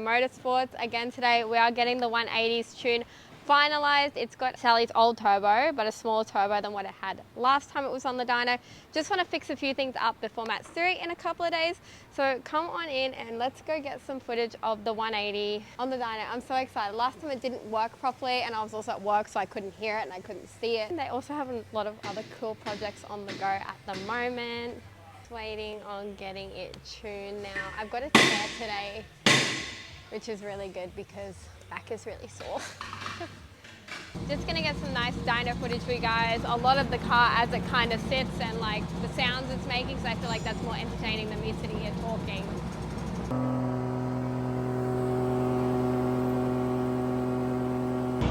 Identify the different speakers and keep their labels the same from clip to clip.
Speaker 1: Motorsports. Again today we are getting the 180s tune finalised. It's got Sally's old turbo, but a smaller turbo than what it had last time it was on the dyno. Just want to fix a few things up before Match 3 in a couple of days. So come on in and let's go get some footage of the 180 on the dyno. I'm so excited. Last time it didn't work properly and I was also at work so I couldn't hear it and I couldn't see it. And they also have a lot of other cool projects on the go at the moment. Waiting on getting it tuned now. I've got a chair today, which is really good because back is really sore. Just gonna get some nice dyno footage for you guys. A lot of the car as it kind of sits and like the sounds it's making, so I feel like that's more entertaining than me sitting here talking.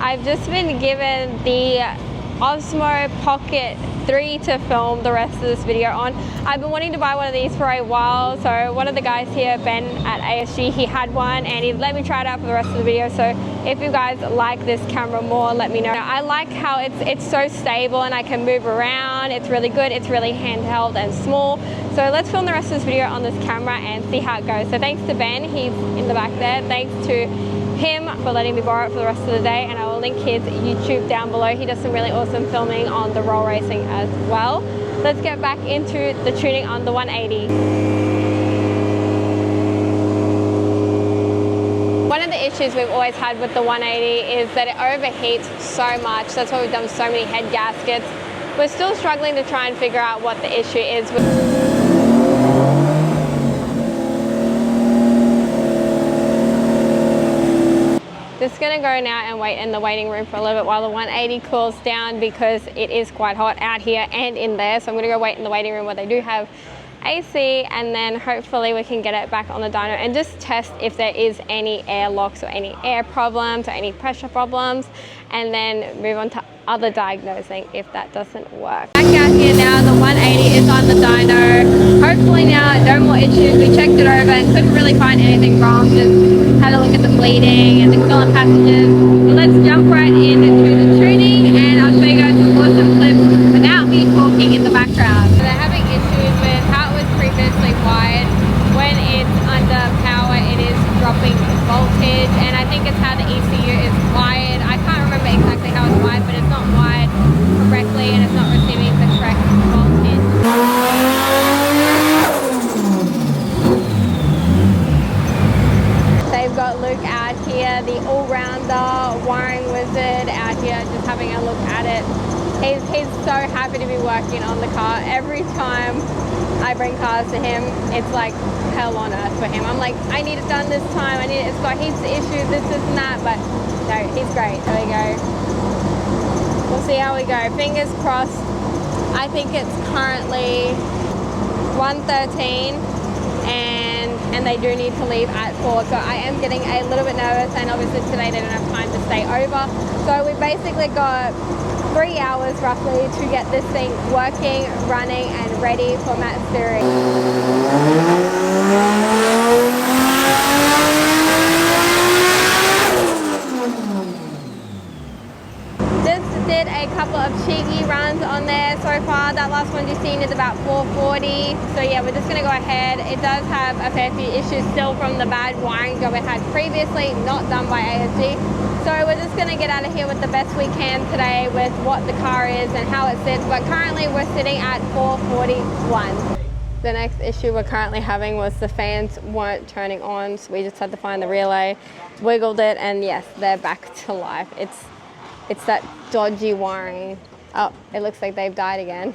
Speaker 1: I've just been given the Osmo Pocket 3 to film the rest of this video on. I've been wanting to buy one of these for a while, so one of the guys here, Ben at ASG, he had one and he let me try it out for the rest of the video. So if you guys like this camera more, let me know. I like how it's so stable and I can move around. It's really good, it's really handheld and small. So let's film the rest of this video on this camera and see how it goes. So thanks to Ben, he's in the back there. Thanks to him for letting me borrow it for the rest of the day, and I will link his YouTube down below. He does some really awesome filming on the roll racing as well. Let's get back into the tuning on the 180. One of the issues we've always had with the 180 is that it overheats so much. That's why we've done so many head gaskets. We're still struggling to try and figure out what the issue is. Just gonna go now and wait in the waiting room for a little bit while the 180 cools down because it is quite hot out here and in there. So I'm gonna go wait in the waiting room where they do have AC, and then hopefully we can get it back on the dyno and just test if there is any air locks or any air problems or any pressure problems, and then move on to other diagnosing if that doesn't work. Back out here now, the 180 is on the dyno. Hopefully now no more issues. We checked it over and couldn't really find anything wrong. Just had a look at the bleeding and the coolant passages. So let's jump right into the tuning and I'll show you guys some awesome clips without me talking in the background. So they're having issues with how it was previously wired. When it's under power it is dropping voltage, and I think it's how the ECU is wired. I can't remember exactly how it's wired, but it's not wired correctly and it's not receiving the correct voltage. They've got Luke out here, the all-rounder wiring wizard out here, just having a look at it. He's so happy to be working on the car. Every time I bring cars to him, it's like hell on earth for him. I'm like, I need it done this time. It's got heaps of issues, this and that, but no, he's great. There we go. We'll see how we go. Fingers crossed. I think it's currently 1:13 and they do need to leave at 4. So I am getting a little bit nervous, and obviously today they don't have time to stay over. So we basically got 3 hours roughly to get this thing working, running and ready for Match 3. Did a couple of cheeky runs on there so far. That last one you've seen is about 440. So yeah, we're just gonna go ahead. It does have a fair few issues still from the bad wiring job it had previously, not done by ASG. So we're just gonna get out of here with the best we can today with what the car is and how it sits. But currently we're sitting at 441. The next issue we're currently having was the fans weren't turning on, so we just had to find the relay, wiggled it, and yes, they're back to life. It's that dodgy wiring. Oh, it looks like they've died again.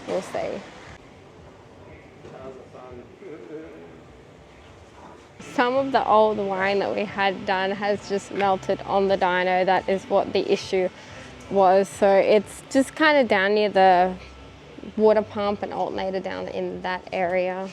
Speaker 1: We'll see. Some of the old wiring that we had done has just melted on the dyno. That is what the issue was. So it's just kind of down near the water pump and alternator down in that area.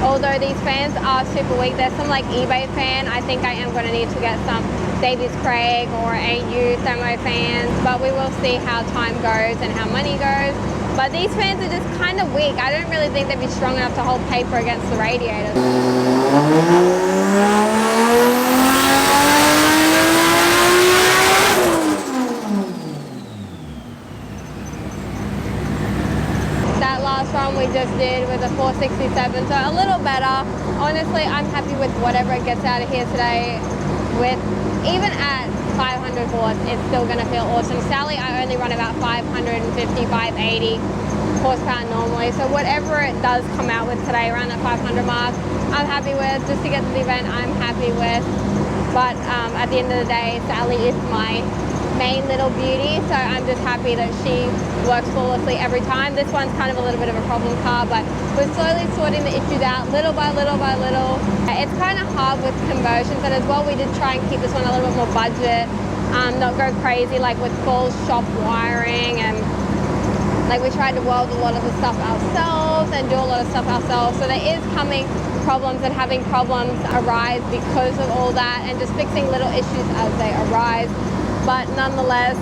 Speaker 1: Although these fans are super weak, there's some like eBay fan. I think I am going to need to get some Davies Craig or AU thermo fans, but we will see how time goes and how money goes. But these fans are just kind of weak. I don't really think they'd be strong enough to hold paper against the radiator. That last run we just did with a 467, so a little better. Honestly, I'm happy with whatever it gets out of here today. With even at 500 horse, it's still going to feel awesome. Sally, I only run about 550, 580 horsepower normally, so whatever it does come out with today around that 500 mark, I'm happy with. Just to get to the event, I'm happy with. But at the end of the day, Sally is my main little beauty, so I'm just happy that she works flawlessly every time. This one's kind of a little bit of a problem car, but we're slowly sorting the issues out little by little by little. It's kind of hard with conversions, and as well we did try and keep this one a little bit more budget, not go crazy like with full shop wiring, and like we tried to weld a lot of the stuff ourselves and do a lot of stuff ourselves, so there is coming problems and having problems arise because of all that, and just fixing little issues as they arise. But nonetheless,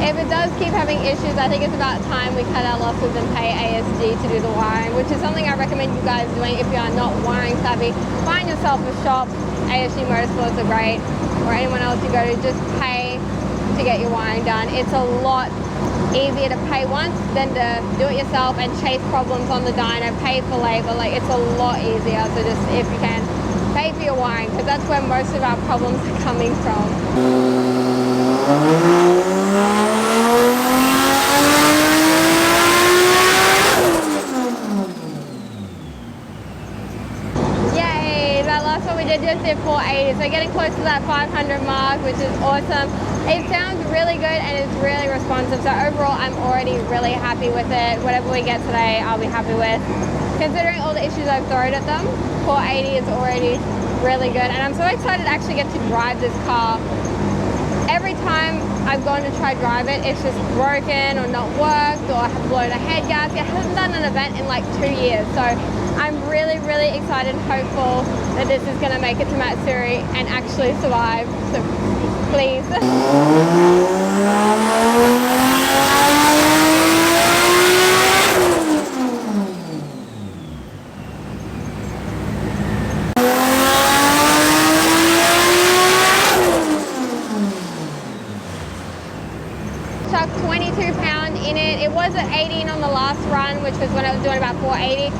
Speaker 1: if it does keep having issues, I think it's about time we cut our losses and pay ASG to do the wiring, which is something I recommend you guys doing if you are not wiring savvy. Find yourself a shop. ASG Motorsports are great, or anyone else you go to, just pay to get your wiring done. It's a lot easier to pay once than to do it yourself and chase problems on the dyno, pay for labor. Like, it's a lot easier. So just, if you can, pay for your wiring, because that's where most of our problems are coming from. Yay, that last one we did just did 480, so getting close to that 500 mark, which is awesome. It sounds really good and it's really responsive, so overall I'm already really happy with it. Whatever we get today, I'll be happy with. Considering all the issues I've thrown at them, 480 is already really good, and I'm so excited to actually get to drive this car. Every time I've gone to try drive it, it's just broken or not worked, or I have blown a head gasket. I haven't done an event in like 2 years, so I'm really, really excited and hopeful that this is going to make it to Matsuri and actually survive. So please. Chucked 22 pound in it. It was at 18 on the last run, which was when I was doing about 480.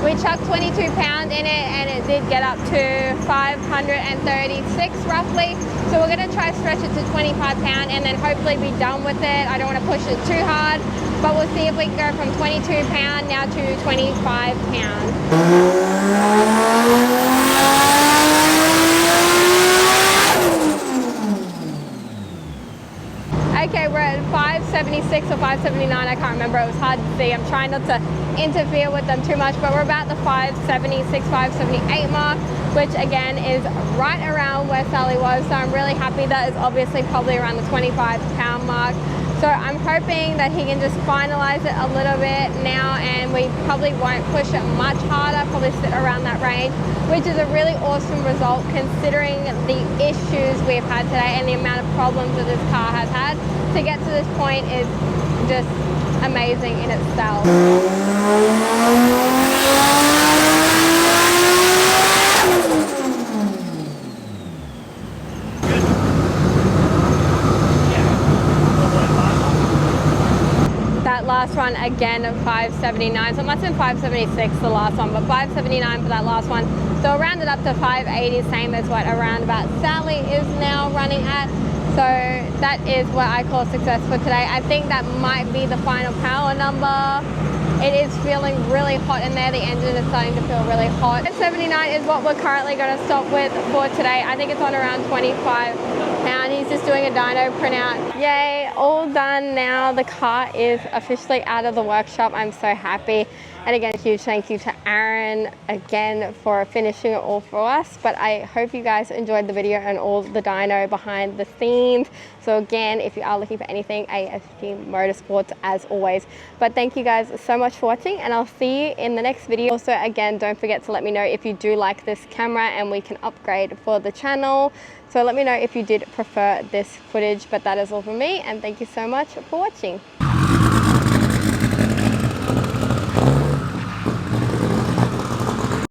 Speaker 1: We chucked 22 pound in it, and it did get up to 536 roughly. So we're going to try to stretch it to 25 pound and then hopefully be done with it. I don't want to push it too hard, but we'll see if we can go from 22 pound now to 25 pound. Okay, we're at 576 or 579, I can't remember, it was hard to see. I'm trying not to interfere with them too much, but we're about the 576, 578 mark, which again is right around where Sally was, so I'm really happy. That is obviously probably around the 25 pound mark. So I'm hoping that he can just finalize it a little bit now, and we probably won't push it much harder, probably sit around that range, which is a really awesome result considering the issues we've had today and the amount of problems that this car has had. To get to this point is just amazing in itself. That last one again at 579, so it must have been 576 the last one, but 579 for that last one. So I'll round it up to 580, same as what around about Sally is now running at. So that is what I call success for today. I think that might be the final power number. It is feeling really hot in there. The engine is starting to feel really hot. 79 is what we're currently going to stop with for today. I think it's on around 25 pound. He's just doing a dyno printout. Yay, all done now. The car is officially out of the workshop. I'm so happy. And again, a huge thank you to Aaron again for finishing it all for us. But I hope you guys enjoyed the video and all the dyno behind the scenes. So again, if you are looking for anything, ASG Motorsports as always. But thank you guys so much for watching, and I'll see you in the next video. Also, again, don't forget to let me know if you do like this camera and we can upgrade for the channel. So let me know if you did prefer this footage. But that is all from me, and thank you so much for watching.